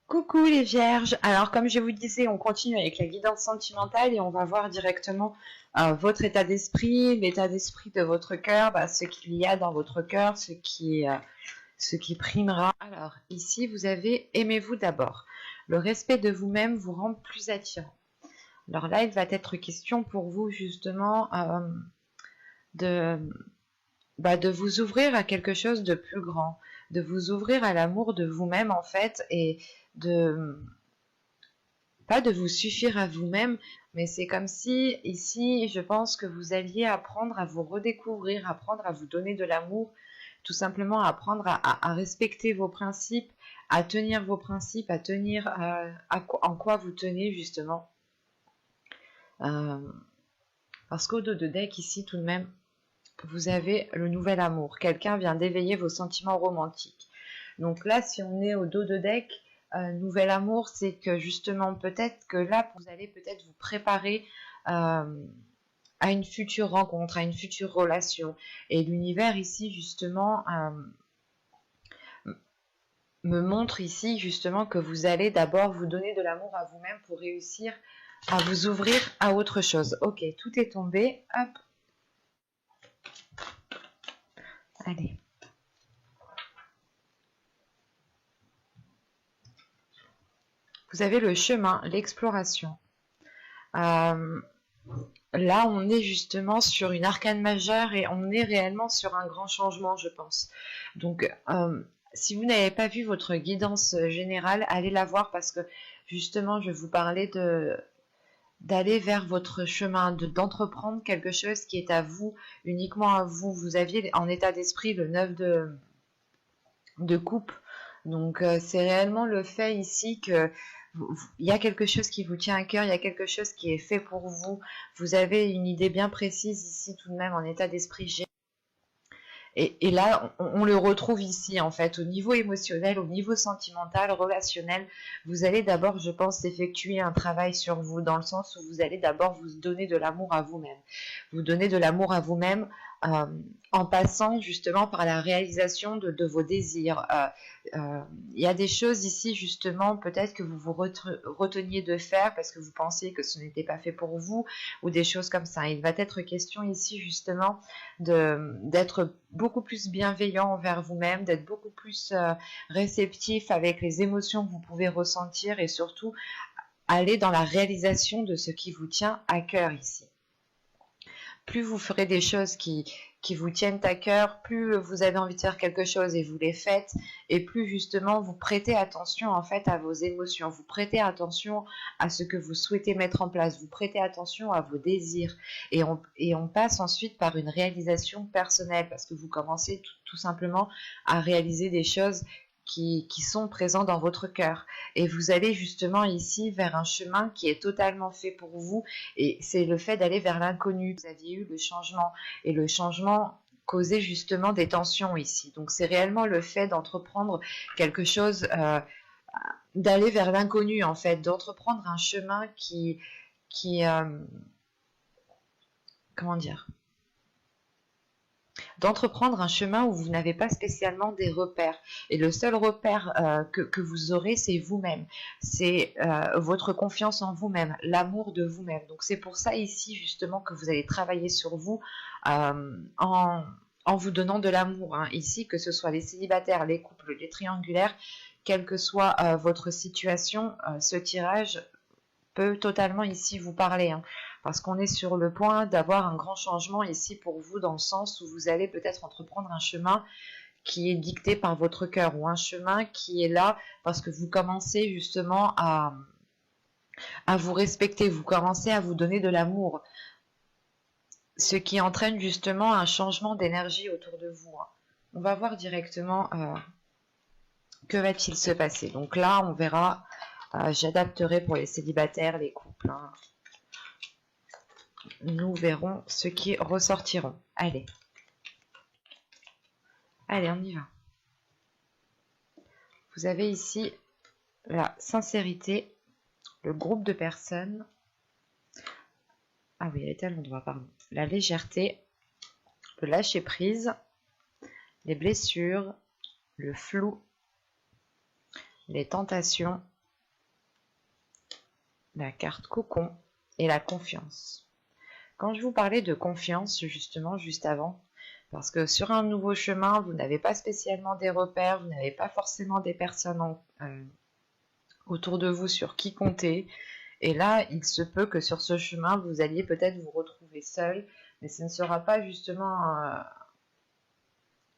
Coucou les vierges, alors comme je vous disais, on continue avec la guidance sentimentale et on va voir directement votre état d'esprit, l'état d'esprit de votre cœur, ce qu'il y a dans votre cœur, ce qui primera. Alors ici vous avez aimez-vous d'abord. Le respect de vous-même vous rend plus attirant. Alors là il va être question pour vous justement de, de vous ouvrir à quelque chose de plus grand, de vous ouvrir à l'amour de vous-même en fait et de pas de vous suffire à vous-même, mais c'est comme si ici, je pense que vous alliez apprendre à vous redécouvrir, apprendre à vous donner de l'amour, tout simplement apprendre à respecter vos principes, à tenir vos principes, à tenir en quoi vous tenez justement. Parce qu'au dos de deck ici, tout de même, vous avez le nouvel amour. Quelqu'un vient d'éveiller vos sentiments romantiques. Donc là, si on est au dos de deck, nouvel amour, c'est que justement, peut-être que là, vous allez peut-être vous préparer à une future rencontre, à une future relation. Et l'univers ici, justement, me montre ici, justement, que vous allez d'abord vous donner de l'amour à vous-même pour réussir à vous ouvrir à autre chose. Ok, tout est tombé. Hop. Allez. Vous avez le chemin, l'exploration. Là, on est justement sur une arcane majeure et on est réellement sur un grand changement, je pense. Donc, si vous n'avez pas vu votre guidance générale, allez la voir parce que justement, je vais vous parler d'aller vers votre chemin, d'entreprendre quelque chose qui est à vous, uniquement à vous. Vous aviez en état d'esprit le 9 de coupe. Donc, c'est réellement le fait ici que il y a quelque chose qui vous tient à cœur, il y a quelque chose qui est fait pour vous. Vous avez une idée bien précise ici tout de même en état d'esprit. Et là, on le retrouve ici, en fait, au niveau émotionnel, au niveau sentimental, relationnel. Vous allez d'abord, je pense, effectuer un travail sur vous, dans le sens où vous allez d'abord vous donner de l'amour à vous-même. Vous donner de l'amour à vous-même en passant justement par la réalisation de vos désirs. Il y a des choses ici, justement, peut-être que vous vous reteniez de faire parce que vous pensiez que ce n'était pas fait pour vous, ou des choses comme ça. Il va être question ici, justement, d'être beaucoup plus bienveillant envers vous-même, d'être beaucoup plus réceptif avec les émotions que vous pouvez ressentir et surtout aller dans la réalisation de ce qui vous tient à cœur ici. Plus vous ferez des choses qui vous tiennent à cœur, plus vous avez envie de faire quelque chose et vous les faites, et plus justement vous prêtez attention en fait à vos émotions, vous prêtez attention à ce que vous souhaitez mettre en place, vous prêtez attention à vos désirs, et on passe ensuite par une réalisation personnelle, parce que vous commencez tout simplement à réaliser des choses qui sont présents dans votre cœur. Et vous allez justement ici vers un chemin qui est totalement fait pour vous, et c'est le fait d'aller vers l'inconnu. Vous aviez eu le changement, et le changement causait justement des tensions ici. Donc c'est réellement le fait d'entreprendre quelque chose, d'aller vers l'inconnu en fait, d'entreprendre un chemin qui comment dire, d'entreprendre un chemin où vous n'avez pas spécialement des repères. Et le seul repère que vous aurez, c'est vous-même. C'est votre confiance en vous-même, l'amour de vous-même. Donc c'est pour ça ici justement que vous allez travailler sur vous en vous donnant de l'amour. Hein. Ici, que ce soit les célibataires, les couples, les triangulaires, quelle que soit votre situation, ce tirage peut totalement ici vous parler, hein, parce qu'on est sur le point d'avoir un grand changement ici pour vous, dans le sens où vous allez peut-être entreprendre un chemin qui est dicté par votre cœur, ou un chemin qui est là parce que vous commencez justement à vous respecter, vous commencez à vous donner de l'amour, ce qui entraîne justement un changement d'énergie autour de vous. Hein. On va voir directement que va-t-il se passer. Donc là, on verra. J'adapterai pour les célibataires, les couples. Hein. Nous verrons ce qui ressortiront. Allez. Allez, on y va. Vous avez ici la sincérité, le groupe de personnes. Ah oui, elle était à l'endroit, pardon. La légèreté, le lâcher prise, les blessures, le flou, les tentations, la carte cocon et la confiance. Quand je vous parlais de confiance, justement, juste avant, parce que sur un nouveau chemin, vous n'avez pas spécialement des repères, vous n'avez pas forcément des personnes autour de vous sur qui compter. Et là, il se peut que sur ce chemin, vous alliez peut-être vous retrouver seul, mais ce ne sera pas justement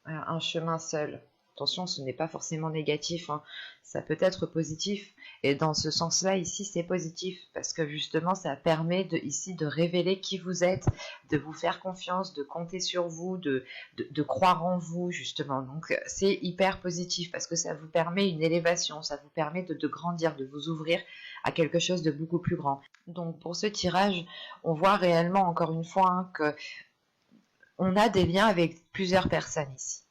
un chemin seul. Attention, ce n'est pas forcément négatif, hein. Ça peut être positif. Et dans ce sens-là, ici, c'est positif, parce que justement, ça permet ici de révéler qui vous êtes, de vous faire confiance, de compter sur vous, de croire en vous, justement. Donc, c'est hyper positif, parce que ça vous permet une élévation, ça vous permet de grandir, de vous ouvrir à quelque chose de beaucoup plus grand. Donc, pour ce tirage, on voit réellement, encore une fois, hein, que on a des liens avec plusieurs personnes ici.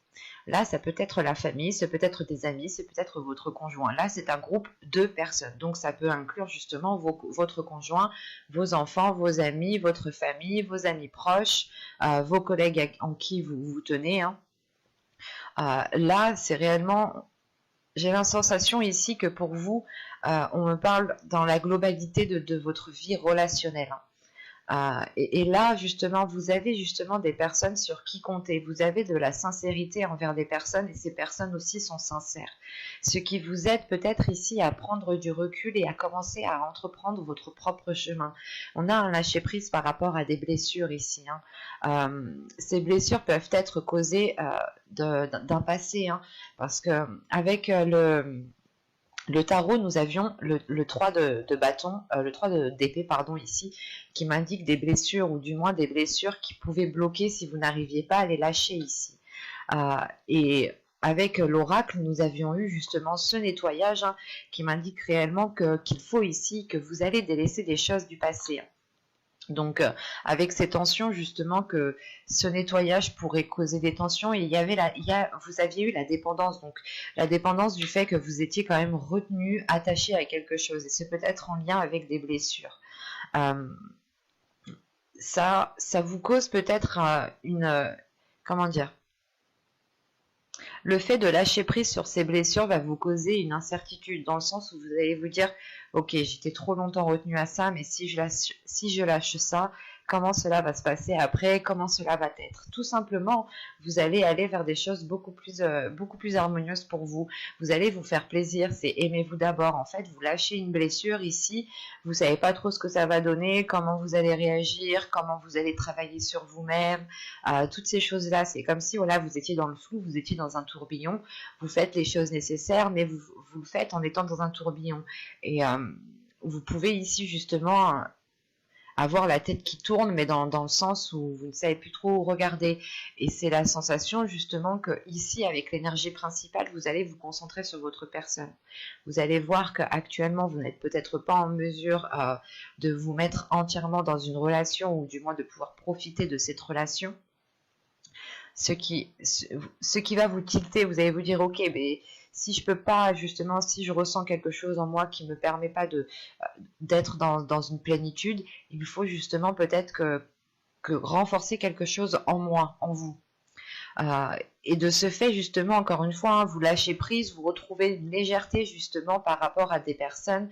Là, ça peut être la famille, ça peut être des amis, c'est peut-être votre conjoint. Là, c'est un groupe de personnes. Donc, ça peut inclure justement votre conjoint, vos enfants, vos amis, votre famille, vos amis proches, vos collègues en qui vous vous tenez. Hein. Là, c'est réellement... J'ai la sensation ici que pour vous, on me parle dans la globalité de votre vie relationnelle. Hein. Et là, justement, vous avez justement des personnes sur qui compter. Vous avez de la sincérité envers des personnes et ces personnes aussi sont sincères. Ce qui vous aide peut-être ici à prendre du recul et à commencer à entreprendre votre propre chemin. On a un lâcher-prise par rapport à des blessures ici. Hein. Ces blessures peuvent être causées d'un passé. Hein, parce que avec le tarot, nous avions le 3 de bâton, le 3 d'épée, pardon, ici, qui m'indique des blessures, ou du moins des blessures qui pouvaient bloquer si vous n'arriviez pas à les lâcher ici. Et avec l'oracle, nous avions eu justement ce nettoyage hein, qui m'indique réellement qu'il faut ici que vous allez délaisser des choses du passé. Hein. Donc, avec ces tensions, justement, que ce nettoyage pourrait causer des tensions, et vous aviez eu la dépendance, donc la dépendance du fait que vous étiez quand même retenu, attaché à quelque chose, et c'est peut-être en lien avec des blessures. Ça vous cause peut-être comment dire, le fait de lâcher prise sur ces blessures va vous causer une incertitude, dans le sens où vous allez vous dire « Ok, j'étais trop longtemps retenu à ça, mais si je lâche ça, comment cela va se passer après, comment cela va être ?» Tout simplement, vous allez aller vers des choses beaucoup plus harmonieuses pour vous. Vous allez vous faire plaisir, c'est aimez-vous d'abord. En fait, vous lâchez une blessure ici, vous savez pas trop ce que ça va donner, comment vous allez réagir, comment vous allez travailler sur vous-même, toutes ces choses-là. C'est comme si voilà, vous étiez dans le flou, vous étiez dans un tourbillon, vous faites les choses nécessaires, mais vous le faites en étant dans un tourbillon. Et vous pouvez ici justement avoir la tête qui tourne, mais dans le sens où vous ne savez plus trop où regarder. Et c'est la sensation justement que ici, avec l'énergie principale, vous allez vous concentrer sur votre personne. Vous allez voir qu'actuellement, vous n'êtes peut-être pas en mesure de vous mettre entièrement dans une relation, ou du moins de pouvoir profiter de cette relation. Ce qui va vous tilter, vous allez vous dire, ok, mais si je peux pas, justement, si je ressens quelque chose en moi qui me permet pas d'être dans une plénitude, il faut justement peut-être que renforcer quelque chose en moi, en vous. Et de ce fait, justement, encore une fois, hein, vous lâchez prise, vous retrouvez une légèreté justement par rapport à des personnes.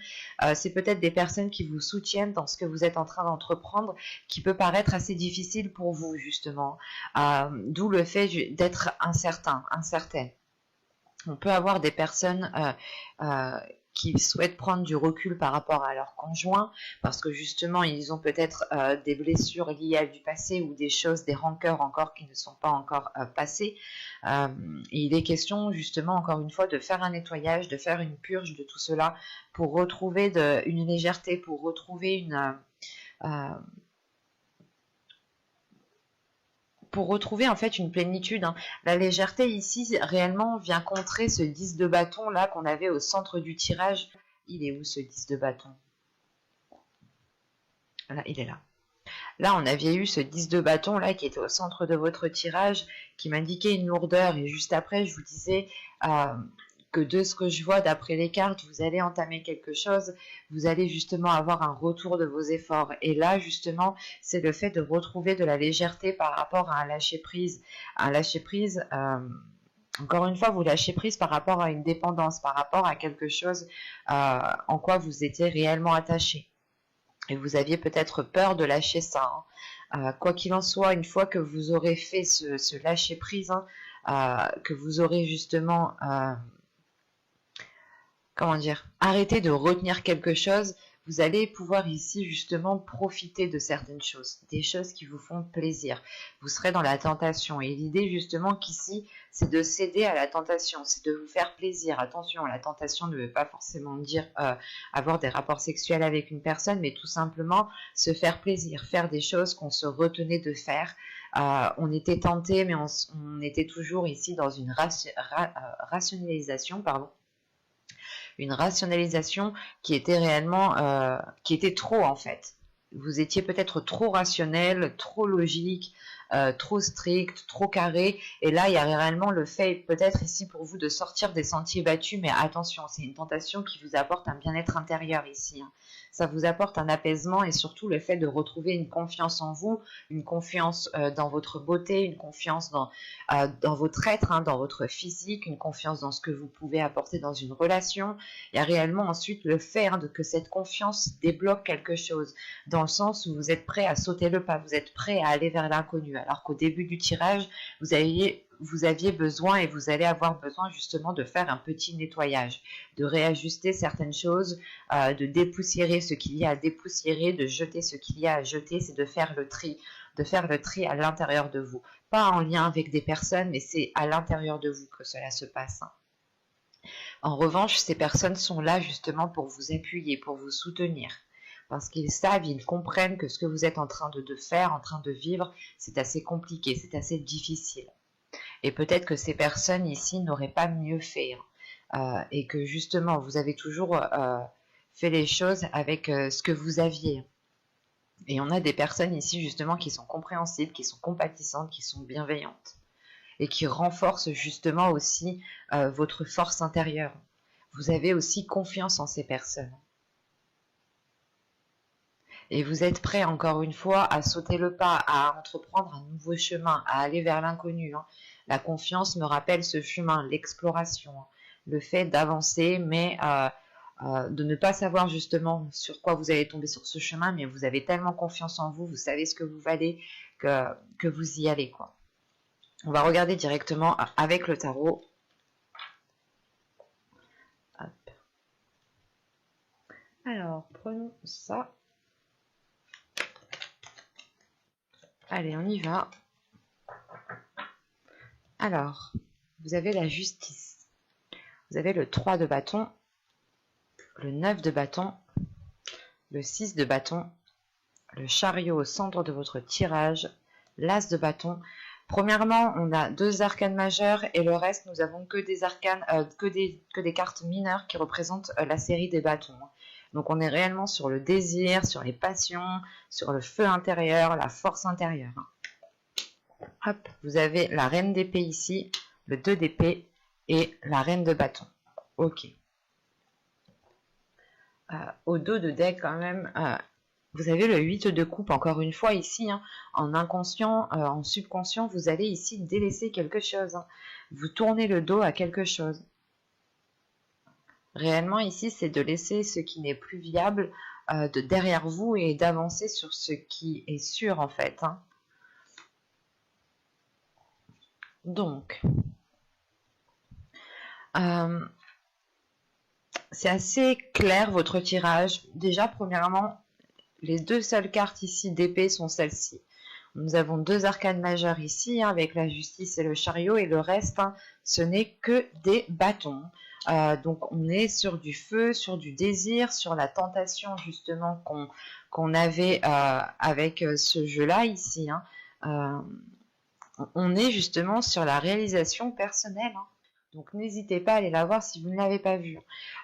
C'est peut-être des personnes qui vous soutiennent dans ce que vous êtes en train d'entreprendre, qui peut paraître assez difficile pour vous, justement. D'où le fait d'être incertaine. On peut avoir des personnes qui souhaitent prendre du recul par rapport à leur conjoint, parce que justement ils ont peut-être des blessures liées à du passé, ou des choses, des rancœurs encore qui ne sont pas encore passées. Il est question justement encore une fois de faire un nettoyage, de faire une purge de tout cela, pour retrouver une légèreté, pour retrouver en fait une plénitude. Hein. La légèreté ici réellement vient contrer ce 10 de bâton là qu'on avait au centre du tirage. Il est où ce 10 de bâton? Là, il est là. Là, on avait eu ce 10 de bâton là qui était au centre de votre tirage, qui m'indiquait une lourdeur, et juste après je vous disais que de ce que je vois d'après les cartes, vous allez entamer quelque chose, vous allez justement avoir un retour de vos efforts. Et là, justement, c'est le fait de retrouver de la légèreté par rapport à un lâcher-prise. Un lâcher-prise, encore une fois, vous lâchez prise par rapport à une dépendance, par rapport à quelque chose en quoi vous étiez réellement attaché. Et vous aviez peut-être peur de lâcher ça, hein. Quoi qu'il en soit, une fois que vous aurez fait ce lâcher prise, hein, que vous aurez justement, comment dire, arrêté de retenir quelque chose, vous allez pouvoir ici justement profiter de certaines choses, des choses qui vous font plaisir. Vous serez dans la tentation et l'idée justement qu'ici, c'est de céder à la tentation, c'est de vous faire plaisir. Attention, la tentation ne veut pas forcément dire avoir des rapports sexuels avec une personne, mais tout simplement se faire plaisir, faire des choses qu'on se retenait de faire. On était tenté, mais on était toujours ici dans une rationalisation, pardon. Une rationalisation qui était réellement, qui était trop en fait. Vous étiez peut-être trop rationnel, trop logique, trop strict, trop carré. Et là, il y a réellement le fait peut-être ici pour vous de sortir des sentiers battus, mais attention, c'est une tentation qui vous apporte un bien-être intérieur ici, hein. Ça vous apporte un apaisement et surtout le fait de retrouver une confiance en vous, une confiance dans votre beauté, une confiance dans votre être, hein, dans votre physique, une confiance dans ce que vous pouvez apporter dans une relation. Il y a réellement ensuite le fait que cette confiance débloque quelque chose, dans le sens où vous êtes prêt à sauter le pas, vous êtes prêt à aller vers l'inconnu, alors qu'au début du tirage, vous aviez besoin et vous allez avoir besoin justement de faire un petit nettoyage, de réajuster certaines choses, de dépoussiérer ce qu'il y a à dépoussiérer, de jeter ce qu'il y a à jeter, c'est de faire le tri à l'intérieur de vous. Pas en lien avec des personnes, mais c'est à l'intérieur de vous que cela se passe, hein. En revanche, ces personnes sont là justement pour vous appuyer, pour vous soutenir. Parce qu'ils savent, ils comprennent que ce que vous êtes en train de faire, en train de vivre, c'est assez compliqué, c'est assez difficile. Et peut-être que ces personnes ici n'auraient pas mieux fait, hein. Et que justement, vous avez toujours fait les choses avec ce que vous aviez. Et on a des personnes ici justement qui sont compréhensibles, qui sont compatissantes, qui sont bienveillantes. Et qui renforcent justement aussi votre force intérieure. Vous avez aussi confiance en ces personnes. Et vous êtes prêt, encore une fois, à sauter le pas, à entreprendre un nouveau chemin, à aller vers l'inconnu, hein. La confiance me rappelle ce chemin, l'exploration, hein. Le fait d'avancer, mais de ne pas savoir justement sur quoi vous allez tomber sur ce chemin, mais vous avez tellement confiance en vous, vous savez ce que vous valez, que vous y allez, quoi. On va regarder directement avec le tarot. Hop. Alors, prenons ça. Allez, on y va. Alors, vous avez la justice. Vous avez le 3 de bâton, le 9 de bâton, le 6 de bâton, le chariot au centre de votre tirage, l'as de bâton. Premièrement, on a 2 arcanes majeures et le reste, nous avons que des arcanes, que des cartes mineures qui représentent la série des bâtons. Donc on est réellement sur le désir, sur les passions, sur le feu intérieur, la force intérieure. Hop, vous avez la reine d'épée ici, le 2 d'épée et la reine de bâton. Ok. Au dos de deck quand même, vous avez le 8 de coupe, encore une fois ici, hein, en inconscient, en subconscient, vous allez ici délaisser quelque chose, hein. Vous tournez le dos à quelque chose. Réellement ici, c'est de laisser ce qui n'est plus viable de derrière vous et d'avancer sur ce qui est sûr en fait, hein. Donc, c'est assez clair votre tirage. Déjà, premièrement, les 2 seules cartes ici d'épée sont celles-ci. Nous avons 2 arcanes majeures ici, hein, avec la justice et le chariot, et le reste, hein, ce n'est que des bâtons. Donc on est sur du feu, sur du désir, sur la tentation justement qu'on avait avec ce jeu-là ici, hein. On est justement sur la réalisation personnelle, hein. Donc n'hésitez pas à aller la voir si vous ne l'avez pas vue.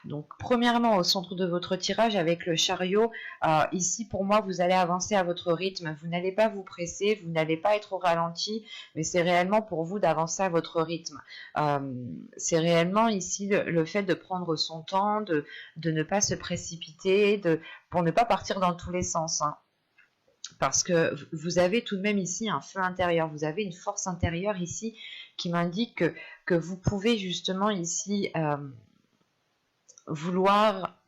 Donc premièrement au centre de votre tirage avec le chariot, ici pour moi vous allez avancer à votre rythme, vous n'allez pas vous presser, vous n'allez pas être au ralenti, mais c'est réellement pour vous d'avancer à votre rythme. C'est réellement ici le fait de prendre son temps, de ne pas se précipiter, pour ne pas partir dans tous les sens, hein. Parce que vous avez tout de même ici un feu intérieur, vous avez une force intérieure ici qui m'indique que vous pouvez justement ici vouloir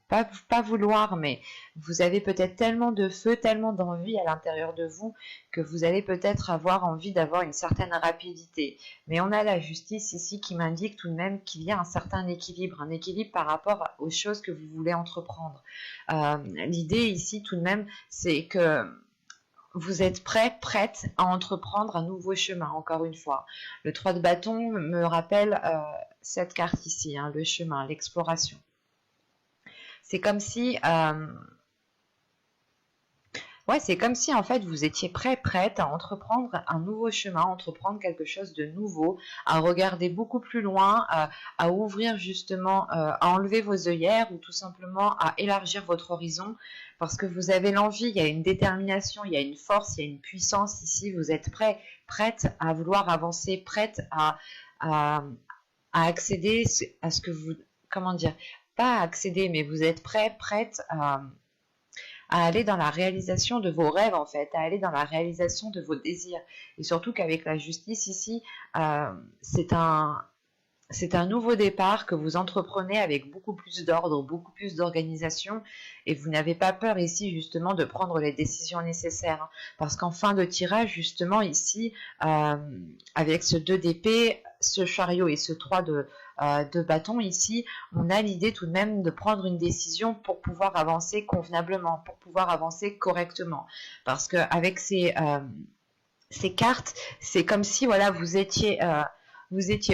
pas vouloir, mais vous avez peut-être tellement de feu, tellement d'envie à l'intérieur de vous que vous allez peut-être avoir envie d'avoir une certaine rapidité. Mais on a la justice ici qui m'indique tout de même qu'il y a un certain équilibre, un équilibre par rapport aux choses que vous voulez entreprendre. L'idée ici tout de même, c'est que vous êtes prête à entreprendre un nouveau chemin, encore une fois. Le 3 de bâton me rappelle cette carte ici, hein, le chemin, l'exploration. C'est comme si... c'est comme si en fait vous étiez prête à entreprendre un nouveau chemin, entreprendre quelque chose de nouveau, à regarder beaucoup plus loin, à ouvrir justement, à enlever vos œillères ou tout simplement à élargir votre horizon parce que vous avez l'envie, il y a une détermination, il y a une force, il y a une puissance ici, vous êtes prête à vouloir avancer, prête à accéder à ce que vous, comment dire, pas à accéder, mais vous êtes prête à aller dans la réalisation de vos rêves en fait, à aller dans la réalisation de vos désirs. Et surtout qu'avec la justice ici, c'est un nouveau départ que vous entreprenez avec beaucoup plus d'ordre, beaucoup plus d'organisation et vous n'avez pas peur ici justement de prendre les décisions nécessaires. Parce qu'en fin de tirage justement ici, avec ce 2 d'épée, ce chariot et ce 3 de bâton ici, on a l'idée tout de même de prendre une décision pour pouvoir avancer convenablement, pour pouvoir avancer correctement. Parce qu'avec ces cartes, c'est comme si voilà, vous étiez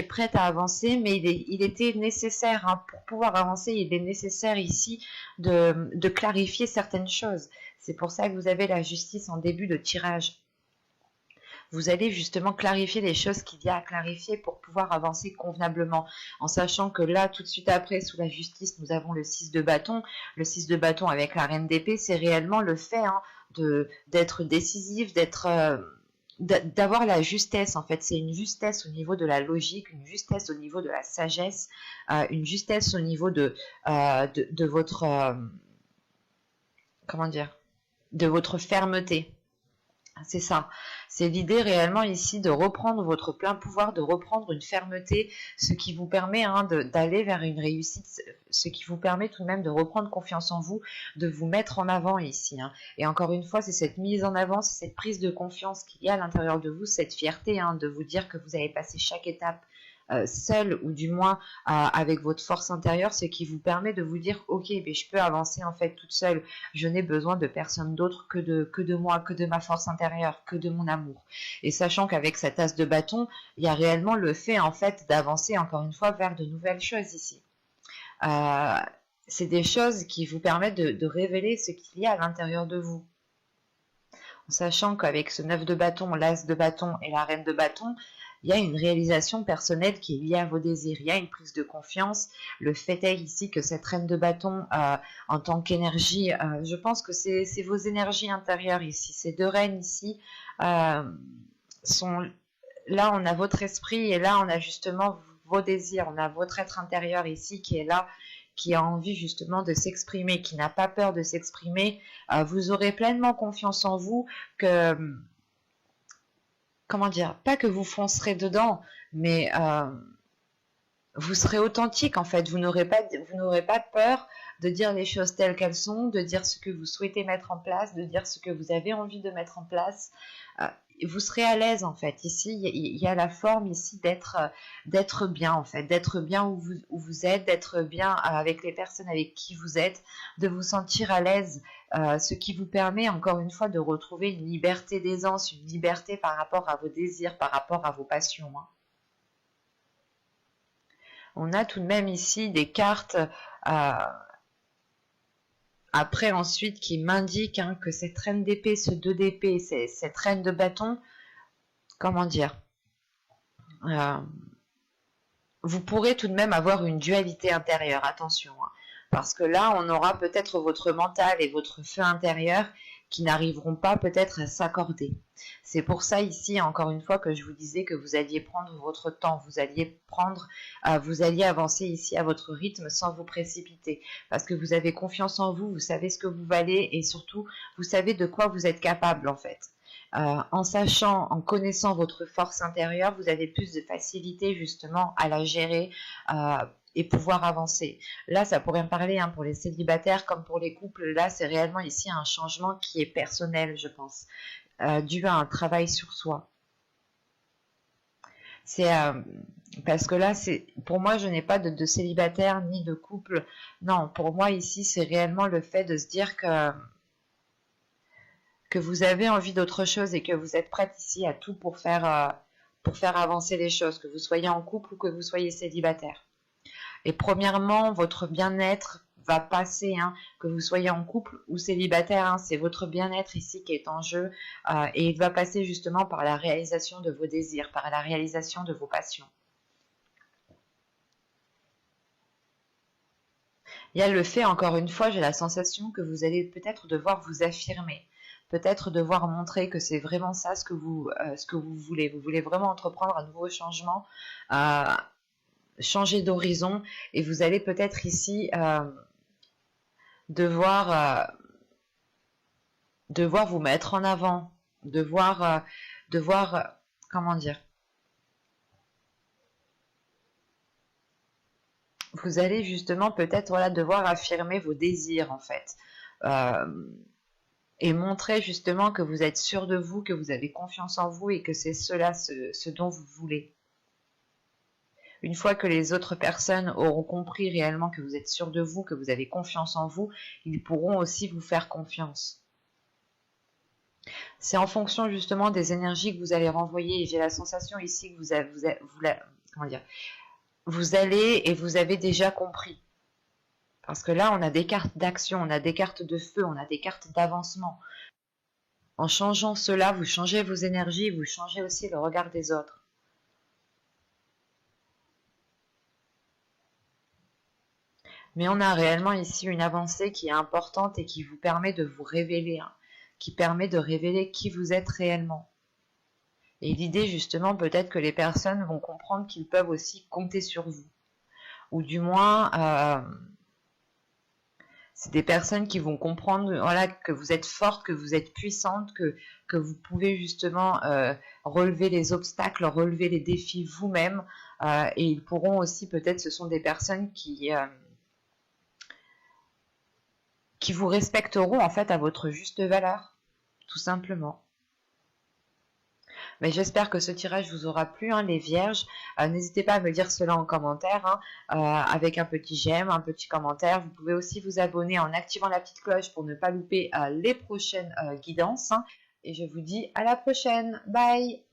prête à avancer, mais il était nécessaire, hein, pour pouvoir avancer, il est nécessaire ici de clarifier certaines choses. C'est pour ça que vous avez la justice en début de tirage. Vous allez justement clarifier les choses qu'il y a à clarifier pour pouvoir avancer convenablement, en sachant que là, tout de suite après, sous la justice, nous avons le 6 de bâton. Le 6 de bâton avec la reine d'épée, c'est réellement le fait, hein, d'être décisif, d'avoir la justesse. En fait, c'est une justesse au niveau de la logique, une justesse au niveau de la sagesse, une justesse au niveau de votre comment dire, de votre fermeté. C'est ça, c'est l'idée réellement ici de reprendre votre plein pouvoir, de reprendre une fermeté, ce qui vous permet, hein, d'aller vers une réussite, ce qui vous permet tout de même de reprendre confiance en vous, de vous mettre en avant ici, hein. Et encore une fois, c'est cette mise en avant, c'est cette prise de confiance qu'il y a à l'intérieur de vous, cette fierté, hein, de vous dire que vous avez passé chaque étape seul ou du moins avec votre force intérieure, ce qui vous permet de vous dire ok, mais je peux avancer en fait toute seule, je n'ai besoin de personne d'autre que de moi, que de ma force intérieure, que de mon amour. Et sachant qu'avec cette as de bâton, il y a réellement le fait en fait d'avancer encore une fois vers de nouvelles choses ici. C'est des choses qui vous permettent de révéler ce qu'il y a à l'intérieur de vous. En sachant qu'avec ce 9 de bâton, l'as de bâton et la reine de bâton, il y a une réalisation personnelle qui est liée à vos désirs, il y a une prise de confiance. Le fait est ici que cette reine de bâton, en tant qu'énergie, je pense que c'est vos énergies intérieures ici. Ces deux reines ici sont... Là, on a votre esprit et là, on a justement vos désirs, on a votre être intérieur ici qui est là, qui a envie justement de s'exprimer, qui n'a pas peur de s'exprimer. Vous aurez pleinement confiance en vous que... Comment dire, pas que vous foncerez dedans, mais vous serez authentique en fait, vous n'aurez pas peur de dire les choses telles qu'elles sont, de dire ce que vous souhaitez mettre en place, de dire ce que vous avez envie de mettre en place. Vous serez à l'aise en fait. Ici, il y a la forme ici d'être bien en fait, d'être bien où vous êtes, d'être bien avec les personnes avec qui vous êtes, de vous sentir à l'aise, ce qui vous permet encore une fois de retrouver une liberté d'aisance, une liberté par rapport à vos désirs, par rapport à vos passions, hein. On a tout de même ici des cartes après ensuite qui m'indiquent, hein, que cette reine d'épée, ce 2 d'épée, cette reine de bâton, comment dire, vous pourrez tout de même avoir une dualité intérieure, attention, hein, parce que là on aura peut-être votre mental et votre feu intérieur qui n'arriveront pas peut-être à s'accorder. C'est pour ça ici, encore une fois, que je vous disais que vous alliez prendre votre temps, vous alliez avancer ici à votre rythme sans vous précipiter, parce que vous avez confiance en vous, vous savez ce que vous valez et surtout, vous savez de quoi vous êtes capable en fait. En sachant, en connaissant votre force intérieure, vous avez plus de facilité justement à la gérer, et pouvoir avancer. Là, ça pourrait me parler hein, pour les célibataires comme pour les couples. Là, c'est réellement ici un changement qui est personnel, je pense, dû à un travail sur soi. C'est parce que là, c'est pour moi, je n'ai pas de célibataire ni de couple. Non, pour moi ici, c'est réellement le fait de se dire que vous avez envie d'autre chose et que vous êtes prête ici à tout pour faire avancer les choses, que vous soyez en couple ou que vous soyez célibataire. Et premièrement, votre bien-être va passer, hein, que vous soyez en couple ou célibataire, hein, c'est votre bien-être ici qui est en jeu et il va passer justement par la réalisation de vos désirs, par la réalisation de vos passions. Il y a le fait, encore une fois, j'ai la sensation que vous allez peut-être devoir vous affirmer, peut-être devoir montrer que c'est vraiment ça ce que vous voulez. Vous voulez vraiment entreprendre un nouveau changement, changer d'horizon, et vous allez peut-être ici devoir vous mettre en avant, devoir, comment dire, vous allez justement peut-être voilà, devoir affirmer vos désirs en fait. Et montrer justement que vous êtes sûr de vous, que vous avez confiance en vous et que c'est cela ce dont vous voulez. Une fois que les autres personnes auront compris réellement que vous êtes sûr de vous, que vous avez confiance en vous, ils pourront aussi vous faire confiance. C'est en fonction justement des énergies que vous allez renvoyer. Et j'ai la sensation ici que vous allez et vous avez déjà compris. Parce que là, on a des cartes d'action, on a des cartes de feu, on a des cartes d'avancement. En changeant cela, vous changez vos énergies, vous changez aussi le regard des autres. Mais on a réellement ici une avancée qui est importante et qui vous permet de vous révéler, hein, qui permet de révéler qui vous êtes réellement. Et l'idée justement, peut-être que les personnes vont comprendre qu'ils peuvent aussi compter sur vous. Ou du moins, c'est des personnes qui vont comprendre voilà, que vous êtes forte, que vous êtes puissante, que vous pouvez justement relever les obstacles, relever les défis vous-même. Et ils pourront aussi, peut-être, ce sont des personnes qui vous respecteront en fait à votre juste valeur, tout simplement. Mais j'espère que ce tirage vous aura plu, hein, les vierges. N'hésitez pas à me dire cela en commentaire, hein, avec un petit j'aime, un petit commentaire. Vous pouvez aussi vous abonner en activant la petite cloche pour ne pas louper les prochaines guidances. Hein. Et je vous dis à la prochaine. Bye!